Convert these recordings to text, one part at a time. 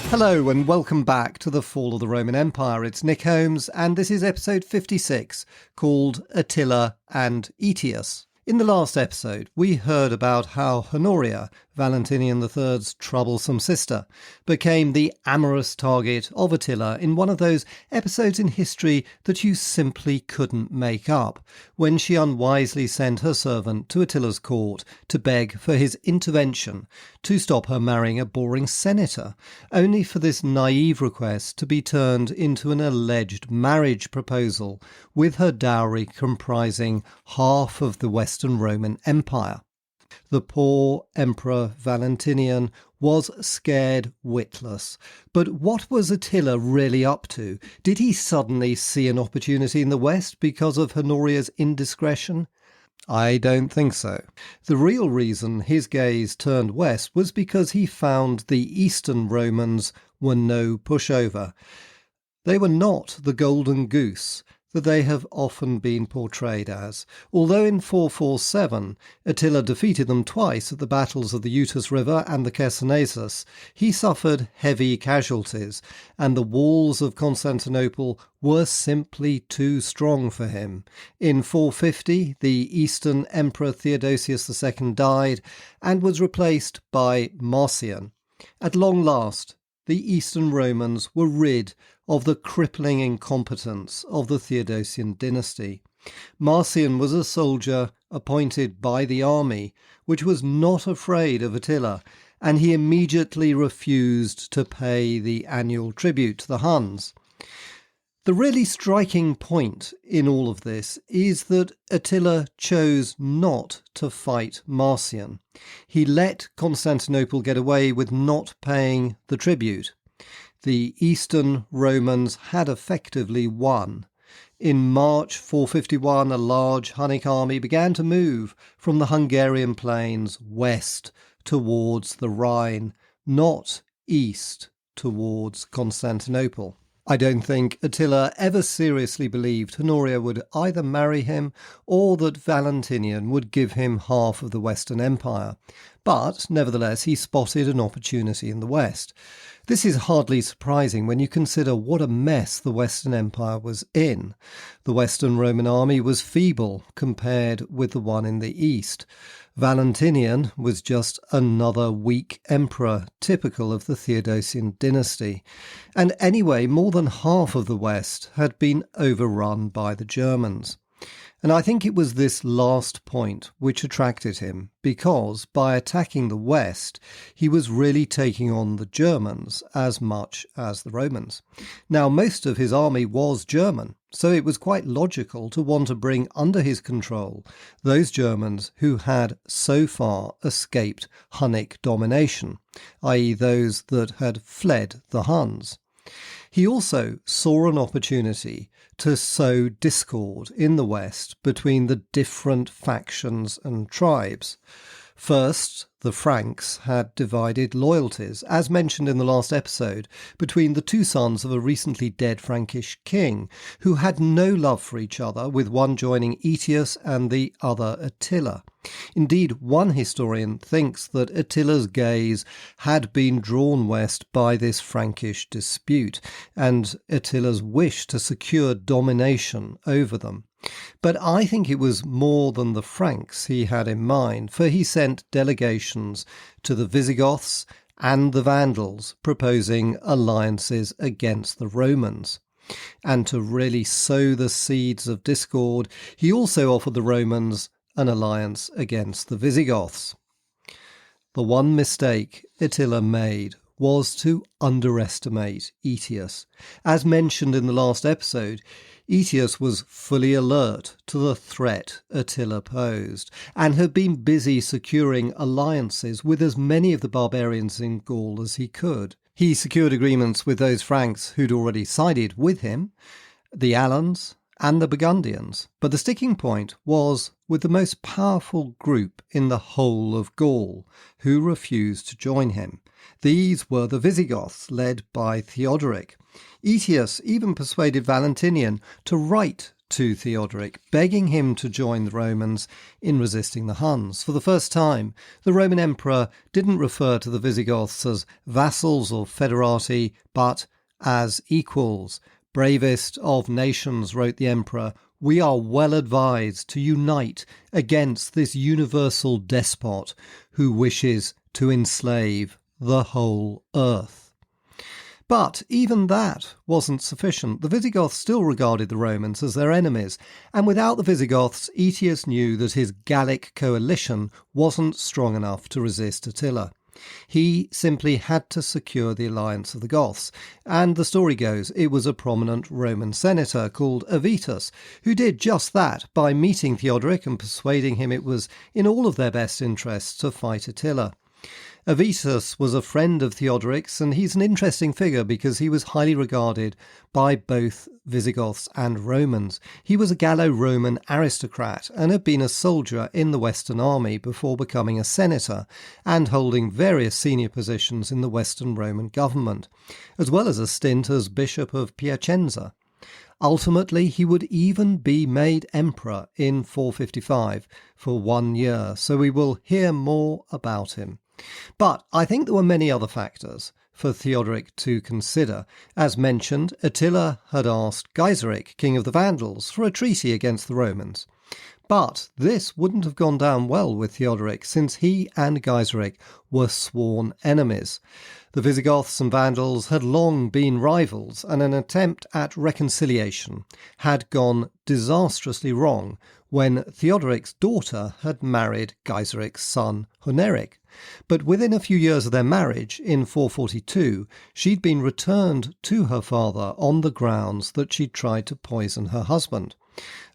Hello and welcome back to The Fall of the Roman Empire. It's Nick Holmes and this is episode 56 called Attila and Aetius. In the last episode, we heard about how Honoria, Valentinian III's troublesome sister, became the amorous target of Attila in one of those episodes in history that you simply couldn't make up, when she unwisely sent her servant to Attila's court to beg for his intervention to stop her marrying a boring senator, only for this naive request to be turned into an alleged marriage proposal, with her dowry comprising half of the Western Roman Empire. The poor Emperor Valentinian was scared witless. But what was Attila really up to? Did he suddenly see an opportunity in the West because of Honoria's indiscretion? I don't think so. The real reason his gaze turned west was because he found the Eastern Romans were no pushover. They were not the golden goose that they have often been portrayed as. Although in 447 Attila defeated them twice at the battles of the Utus River and the Chersonesus, he suffered heavy casualties, and the walls of Constantinople were simply too strong for him. In 450, the Eastern Emperor Theodosius II died and was replaced by Marcian. At long last, the Eastern Romans were rid of the crippling incompetence of the Theodosian dynasty. Marcian was a soldier appointed by the army, which was not afraid of Attila, and he immediately refused to pay the annual tribute to the Huns. The really striking point in all of this is that Attila chose not to fight Marcian. He let Constantinople get away with not paying the tribute. The Eastern Romans had effectively won. In March 451, a large Hunnic army began to move from the Hungarian plains west towards the Rhine, not east towards Constantinople. I don't think Attila ever seriously believed Honoria would either marry him or that Valentinian would give him half of the Western Empire. But, nevertheless, he spotted an opportunity in the West. This is hardly surprising when you consider what a mess the Western Empire was in. The Western Roman army was feeble compared with the one in the East. Valentinian was just another weak emperor, typical of the Theodosian dynasty. And anyway, more than half of the West had been overrun by the Germans. And I think it was this last point which attracted him, because by attacking the West, he was really taking on the Germans as much as the Romans. Now, most of his army was German, so it was quite logical to want to bring under his control those Germans who had so far escaped Hunnic domination, i.e. those that had fled the Huns. He also saw an opportunity to sow discord in the West between the different factions and tribes. First, the Franks had divided loyalties, as mentioned in the last episode, between the two sons of a recently dead Frankish king, who had no love for each other, with one joining Aetius and the other Attila. Indeed, one historian thinks that Attila's gaze had been drawn west by this Frankish dispute, and Attila's wish to secure domination over them. But I think it was more than the Franks he had in mind, for he sent delegations to the Visigoths and the Vandals, proposing alliances against the Romans. And to really sow the seeds of discord, he also offered the Romans an alliance against the Visigoths. The one mistake Attila made was to underestimate Aetius. As mentioned in the last episode, Aetius was fully alert to the threat Attila posed, and had been busy securing alliances with as many of the barbarians in Gaul as he could. He secured agreements with those Franks who'd already sided with him, the Alans and the Burgundians, but the sticking point was with the most powerful group in the whole of Gaul, who refused to join him. These were the Visigoths, led by Theodoric. Aetius even persuaded Valentinian to write to Theodoric, begging him to join the Romans in resisting the Huns. For the first time, the Roman emperor didn't refer to the Visigoths as vassals or foederati, but as equals. "Bravest of nations," wrote the emperor, "we are well advised to unite against this universal despot who wishes to enslave the whole earth." But even that wasn't sufficient. The Visigoths still regarded the Romans as their enemies, and without the Visigoths, Aetius knew that his Gallic coalition wasn't strong enough to resist Attila. He simply had to secure the alliance of the Goths, and the story goes it was a prominent Roman senator called Aetius who did just that by meeting Theodoric and persuading him it was in all of their best interests to fight Attila. Aetius was a friend of Theodoric's, and he's an interesting figure because he was highly regarded by both Visigoths and Romans. He was a Gallo-Roman aristocrat and had been a soldier in the Western army before becoming a senator and holding various senior positions in the Western Roman government, as well as a stint as Bishop of Piacenza. Ultimately, he would even be made emperor in 455 for 1 year, so we will hear more about him. But I think there were many other factors for Theodoric to consider. As mentioned, Attila had asked Gaiseric, king of the Vandals, for a treaty against the Romans. But this wouldn't have gone down well with Theodoric, since he and Gaiseric were sworn enemies. The Visigoths and Vandals had long been rivals, and an attempt at reconciliation had gone disastrously wrong when Theodoric's daughter had married Gaiseric's son Huneric. But within a few years of their marriage, in 442, she'd been returned to her father on the grounds that she'd tried to poison her husband.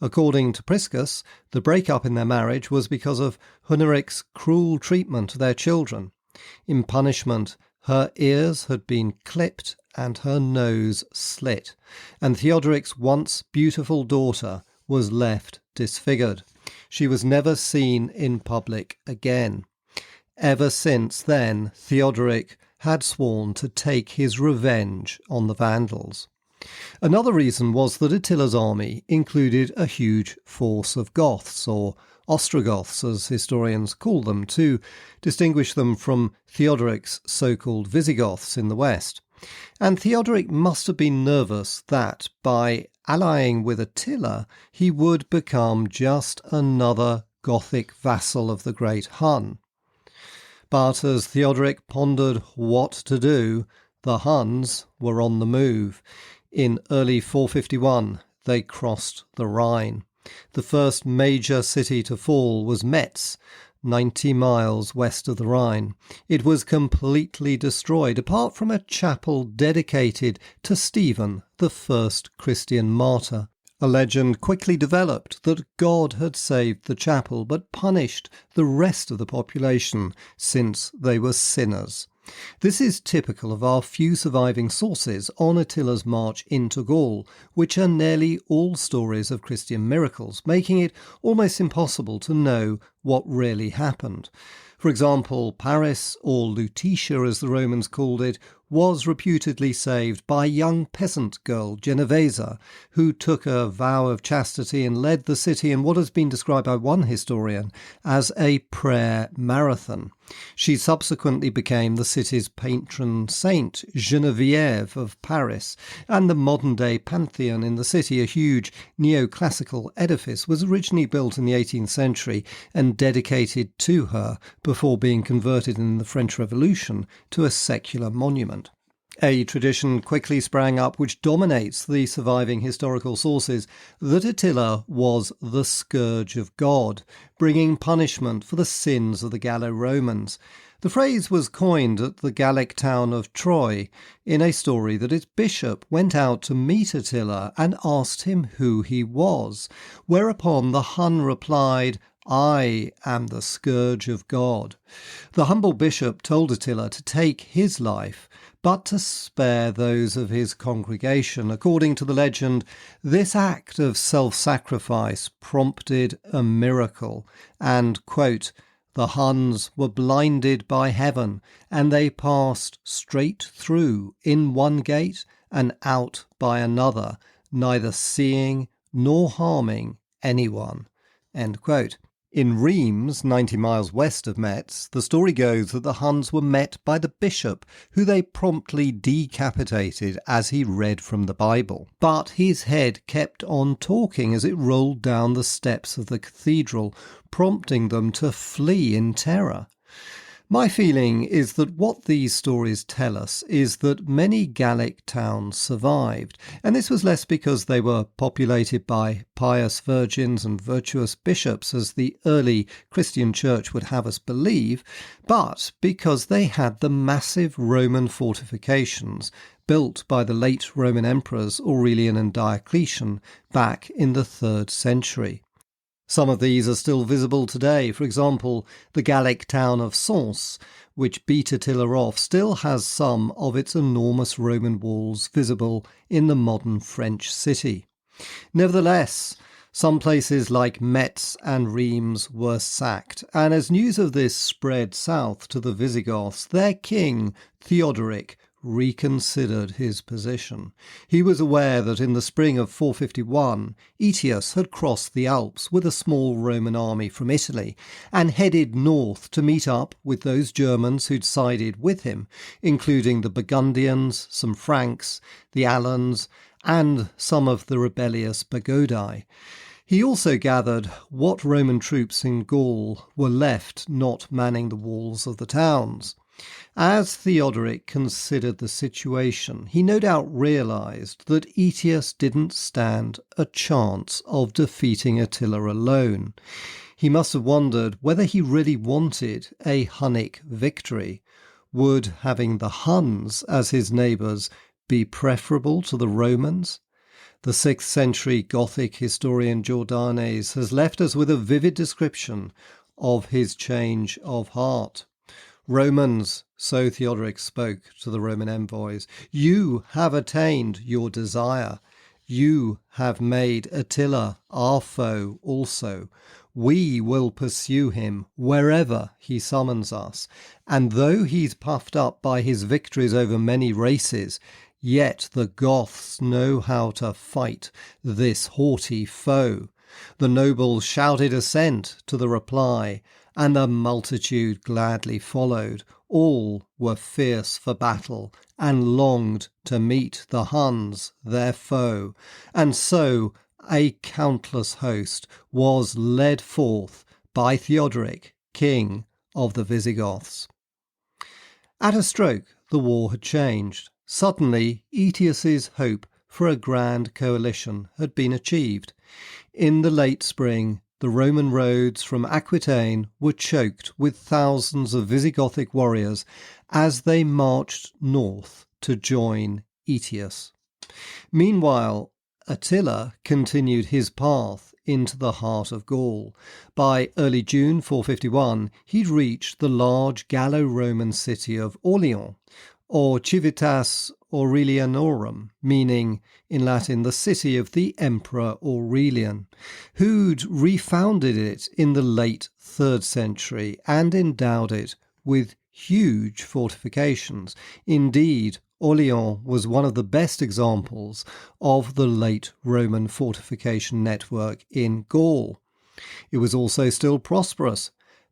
According to Priscus, the break-up in their marriage was because of Huneric's cruel treatment of their children. In punishment, her ears had been clipped and her nose slit, and Theodoric's once beautiful daughter was left disfigured. She was never seen in public again. Ever since then, Theodoric had sworn to take his revenge on the Vandals. Another reason was that Attila's army included a huge force of Goths, or Ostrogoths as historians call them, to distinguish them from Theodoric's so-called Visigoths in the west. And Theodoric must have been nervous that, by allying with Attila, he would become just another Gothic vassal of the great Hun. But as Theodoric pondered what to do, the Huns were on the move. In early 451, they crossed the Rhine. The first major city to fall was Metz, 90 miles west of the Rhine. It was completely destroyed, apart from a chapel dedicated to Stephen, the first Christian martyr. A legend quickly developed that God had saved the chapel but punished the rest of the population since they were sinners. This is typical of our few surviving sources on Attila's march into Gaul, which are nearly all stories of Christian miracles, making it almost impossible to know what really happened. For example, Paris, or Lutetia as the Romans called it, was reputedly saved by a young peasant girl, Genovesa, who took a vow of chastity and led the city in what has been described by one historian as a prayer marathon. She subsequently became the city's patron saint, Geneviève of Paris, and the modern-day Pantheon in the city, a huge neoclassical edifice, was originally built in the 18th century and dedicated to her before being converted in the French Revolution to a secular monument. A tradition quickly sprang up which dominates the surviving historical sources that Attila was the scourge of God, bringing punishment for the sins of the Gallo-Romans. The phrase was coined at the Gallic town of Troy in a story that its bishop went out to meet Attila and asked him who he was, whereupon the Hun replied, "I am the scourge of God." The humble bishop told Attila to take his life, but to spare those of his congregation. According to the legend, this act of self-sacrifice prompted a miracle, and, quote, The Huns were blinded by heaven, and they passed straight through in one gate and out by another, neither seeing nor harming anyone." End quote. In Reims, 90 miles west of Metz, the story goes that the Huns were met by the bishop, who they promptly decapitated as he read from the Bible. But his head kept on talking as it rolled down the steps of the cathedral, prompting them to flee in terror. My feeling is that what these stories tell us is that many Gallic towns survived, and this was less because they were populated by pious virgins and virtuous bishops, as the early Christian church would have us believe, but because they had the massive Roman fortifications built by the late Roman emperors Aurelian and Diocletian back in the 3rd century. Some of these are still visible today. For example, the Gallic town of Sens, which beat Attila off, still has some of its enormous Roman walls visible in the modern French city. Nevertheless, some places like Metz and Reims were sacked, and as news of this spread south to the Visigoths, their king, Theodoric, reconsidered his position. He was aware that in the spring of 451, Aetius had crossed the Alps with a small Roman army from Italy and headed north to meet up with those Germans who'd sided with him, including the Burgundians, some Franks, the Alans, and some of the rebellious Bagaudae. He also gathered what Roman troops in Gaul were left not manning the walls of the towns. As Theodoric considered the situation, he no doubt realised that Aetius didn't stand a chance of defeating Attila alone. He must have wondered whether he really wanted a Hunnic victory. Would having the Huns as his neighbours be preferable to the Romans? The 6th century Gothic historian Jordanes has left us with a vivid description of his change of heart. "Romans," so Theodoric spoke to the Roman envoys, "you have attained your desire. You have made Attila our foe also. We will pursue him wherever he summons us. And though he's puffed up by his victories over many races, yet the Goths know how to fight this haughty foe." The nobles shouted assent to the reply, and the multitude gladly followed. All were fierce for battle, and longed to meet the Huns, their foe. And so a countless host was led forth by Theodoric, king of the Visigoths. At a stroke, the war had changed. Suddenly, Aetius's hope for a grand coalition had been achieved. In the late spring, the Roman roads from Aquitaine were choked with thousands of Visigothic warriors as they marched north to join Aetius. Meanwhile, Attila continued his path into the heart of Gaul. By early June 451, he'd reached the large Gallo-Roman city of Orleans, or Civitas Aurelianorum, meaning in Latin the city of the Emperor Aurelian, who'd refounded it in the late 3rd century and endowed it with huge fortifications. Indeed, Orleans was one of the best examples of the late Roman fortification network in Gaul. It was also still prosperous,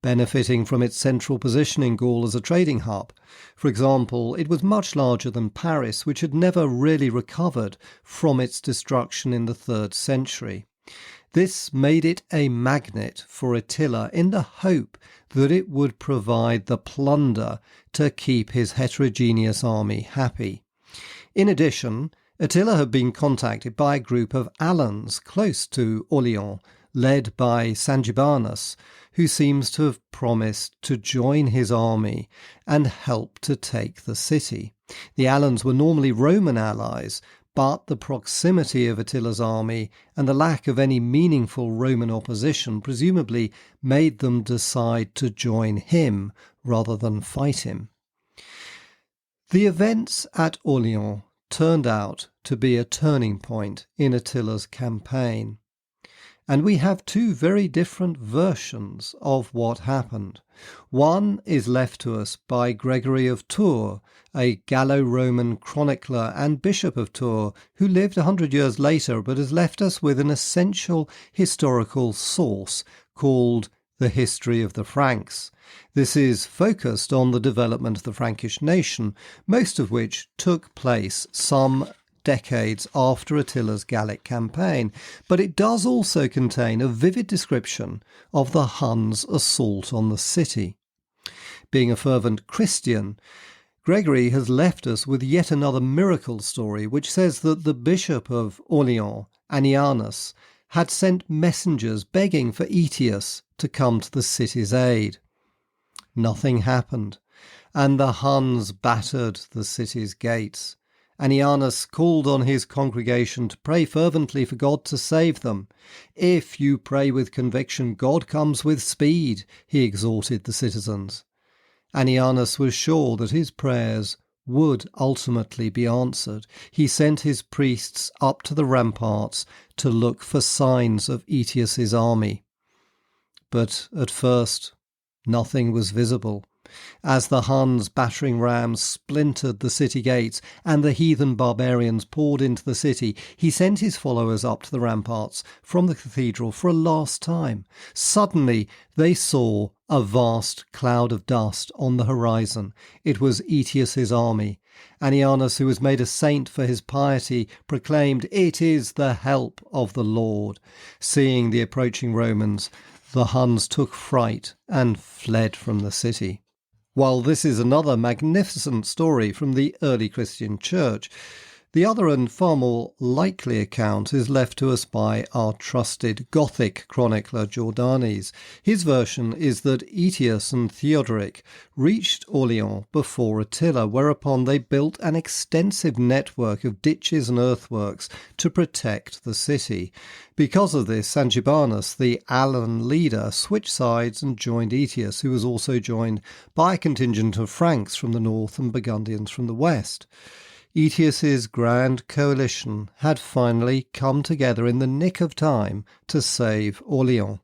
benefiting from its central position in Gaul as a trading hub. For example, it was much larger than Paris, which had never really recovered from its destruction in the 3rd century. This made it a magnet for Attila in the hope that it would provide the plunder to keep his heterogeneous army happy. In addition, Attila had been contacted by a group of Alans close to Orleans, led by Sangibanus, who seems to have promised to join his army and help to take the city. The Alans were normally Roman allies, but the proximity of Attila's army and the lack of any meaningful Roman opposition presumably made them decide to join him rather than fight him. The events at Orleans turned out to be a turning point in Attila's campaign. And we have two very different versions of what happened. One is left to us by Gregory of Tours, a Gallo-Roman chronicler and bishop of Tours, who lived 100 years later but has left us with an essential historical source called the History of the Franks. This is focused on the development of the Frankish nation, most of which took place some decades after Attila's Gallic campaign, but it does also contain a vivid description of the Huns' assault on the city. Being a fervent Christian, Gregory has left us with yet another miracle story, which says that the bishop of Orleans, Annianus, had sent messengers begging for Aetius to come to the city's aid. Nothing happened, and the Huns battered the city's gates. Annianus called on his congregation to pray fervently for God to save them. "If you pray with conviction, God comes with speed," he exhorted the citizens. Annianus was sure that his prayers would ultimately be answered. He sent his priests up to the ramparts to look for signs of Aetius's army. But at first, nothing was visible. As the Huns' battering rams splintered the city gates and the heathen barbarians poured into the city, he sent his followers up to the ramparts from the cathedral for a last time. Suddenly they saw a vast cloud of dust on the horizon. It was Aetius's army. Annianus, who was made a saint for his piety, proclaimed, "It is the help of the Lord." Seeing the approaching Romans, the Huns took fright and fled from the city. While this is another magnificent story from the early Christian church, the other and far more likely account is left to us by our trusted Gothic chronicler Jordanes. His version is that Aetius and Theodoric reached Orleans before Attila, whereupon they built an extensive network of ditches and earthworks to protect the city. Because of this, Sangibanus, the Alan leader, switched sides and joined Aetius, who was also joined by a contingent of Franks from the north and Burgundians from the west. Aetius's grand coalition had finally come together in the nick of time to save Orleans.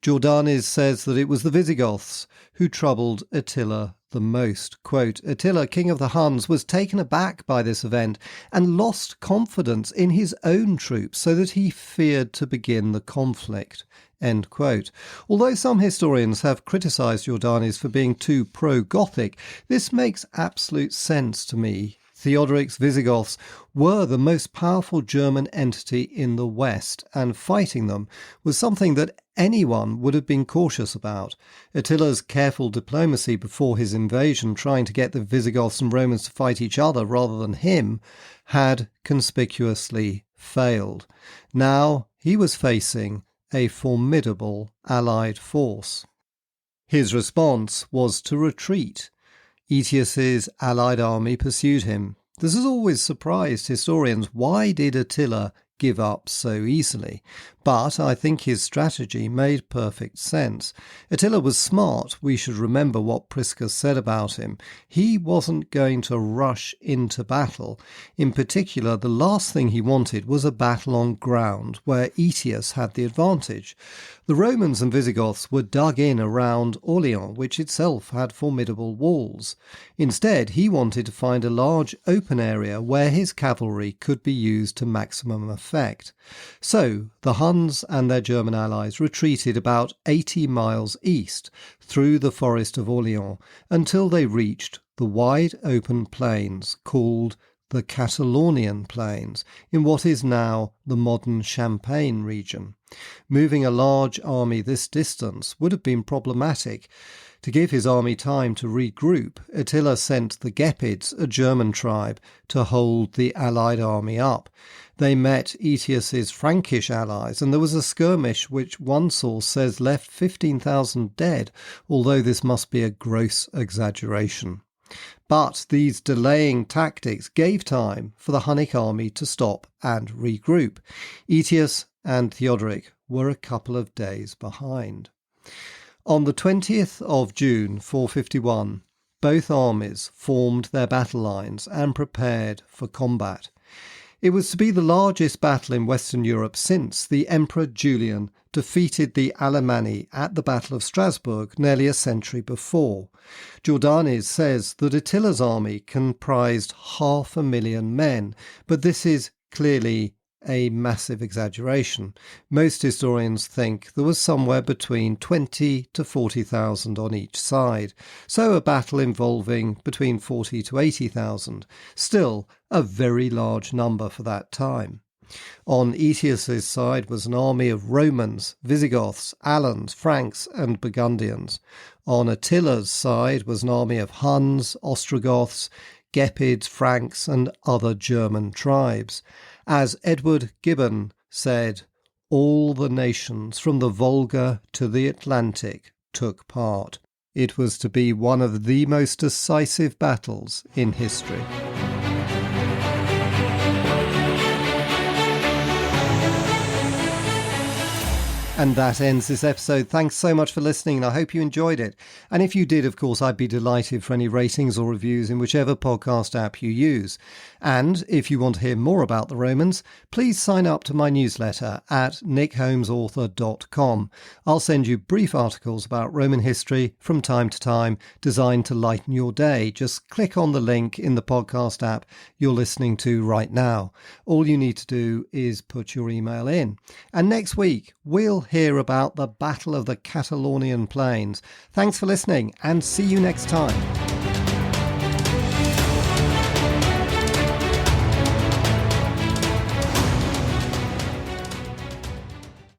Jordanes says that it was the Visigoths who troubled Attila the most. Quote, "Attila, king of the Huns, was taken aback by this event and lost confidence in his own troops so that he feared to begin the conflict." End quote. Although some historians have criticised Jordanes for being too pro-Gothic, this makes absolute sense to me. Theodoric's Visigoths were the most powerful German entity in the West, and fighting them was something that anyone would have been cautious about. Attila's careful diplomacy before his invasion, trying to get the Visigoths and Romans to fight each other rather than him, had conspicuously failed. Now he was facing a formidable allied force. His response was to retreat. Aetius's allied army pursued him. This has always surprised historians. Why did Attila give up so easily? But I think his strategy made perfect sense. Attila was smart. We should remember what Priscus said about him. He wasn't going to rush into battle. In particular, the last thing he wanted was a battle on ground where Aetius had the advantage. The Romans and Visigoths were dug in around Orleans, which itself had formidable walls. Instead, he wanted to find a large open area where his cavalry could be used to maximum effect. So the Huns and their German allies retreated about 80 miles east through the forest of Orleans until they reached the wide open plains called the Catalonian Plains, in what is now the modern Champagne region. Moving a large army this distance would have been problematic. To give his army time to regroup, Attila sent the Gepids, a German tribe, to hold the allied army up. They met Aetius's Frankish allies, and there was a skirmish which one source says left 15,000 dead, although this must be a gross exaggeration. But these delaying tactics gave time for the Hunnic army to stop and regroup. Aetius and Theodoric were a couple of days behind. On the 20th of June 451, both armies formed their battle lines and prepared for combat. It was to be the largest battle in Western Europe since the Emperor Julian defeated the Alemanni at the Battle of Strasbourg nearly a century before. Jordanes says that Attila's army comprised 500,000 men, but this is clearly a massive exaggeration. Most historians think there was somewhere between 20 to 40,000 on each side, so a battle involving between 40 to 80,000, still a very large number for that time. On Aetius' side was an army of Romans, Visigoths, Alans, Franks and Burgundians. On Attila's side was an army of Huns, Ostrogoths, Gepids, Franks and other German tribes. As Edward Gibbon said, all the nations from the Volga to the Atlantic took part. It was to be one of the most decisive battles in history. And that ends this episode. Thanks so much for listening, and I hope you enjoyed it. And if you did, of course, I'd be delighted for any ratings or reviews in whichever podcast app you use. And if you want to hear more about the Romans, please sign up to my newsletter at nickholmesauthor.com. I'll send you brief articles about Roman history from time to time, designed to lighten your day. Just click on the link in the podcast app you're listening to right now. All you need to do is put your email in. And next week, we'll hear about the Battle of the Catalonian Plains. Thanks for listening, and see you next time.